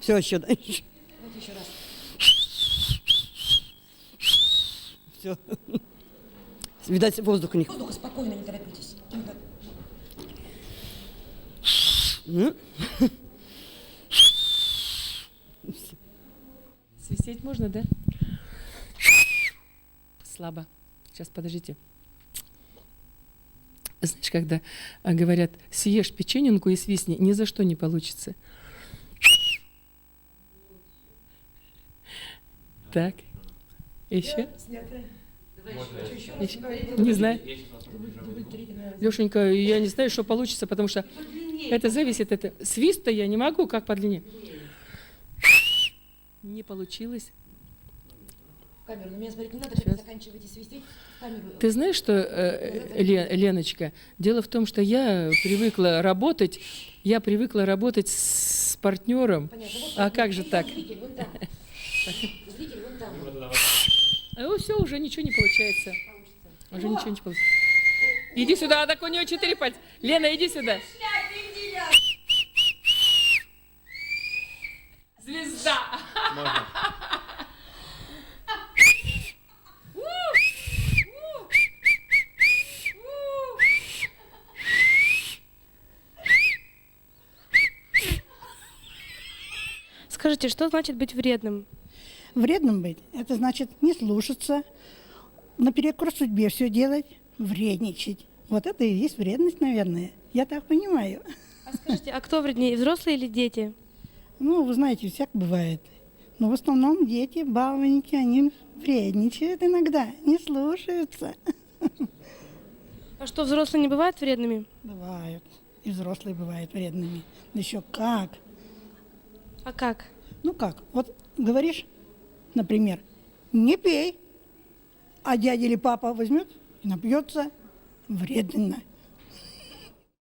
Все, еще дальше. Давайте еще раз. Все. Видать, воздуха не хватает. Воздуха спокойно, не торопитесь. Тихо. Свистеть можно, да? Слабо. Сейчас, подождите. Знаешь, когда говорят, съешь печененку и свистни, ни за что не получится. Так. Еще? Не знаю. Лешенька, я не знаю, что получится, потому что это зависит. Свист-то я не могу, как по длине. Не получилось. В камеру. На меня смотреть не надо, когда заканчиваете свистеть. В камеру. Ты знаешь, что, Леночка, дело в том, что я привыкла работать с партнером. Понятно. Вот А как же так? Зритель вон там. Зритель вон там. Все, уже ничего не получается. Уже ничего не получается. Иди сюда, так у нее 4 пальца. Лена, иди сюда. Звезда. Скажите, что значит быть вредным? Вредным быть – это значит не слушаться, наперекор судьбе все делать, вредничать. Вот это и есть вредность, наверное. Я так понимаю. А скажите, а кто вреднее, взрослые или дети? Ну, вы знаете, всяк бывает. Но в основном дети, баловники, они вредничают иногда, не слушаются. А что, взрослые не бывают вредными? Бывают. И взрослые бывают вредными. Да еще как. А как? Ну как, вот говоришь, например, не пей, а дядя или папа возьмет и напьется, вредно.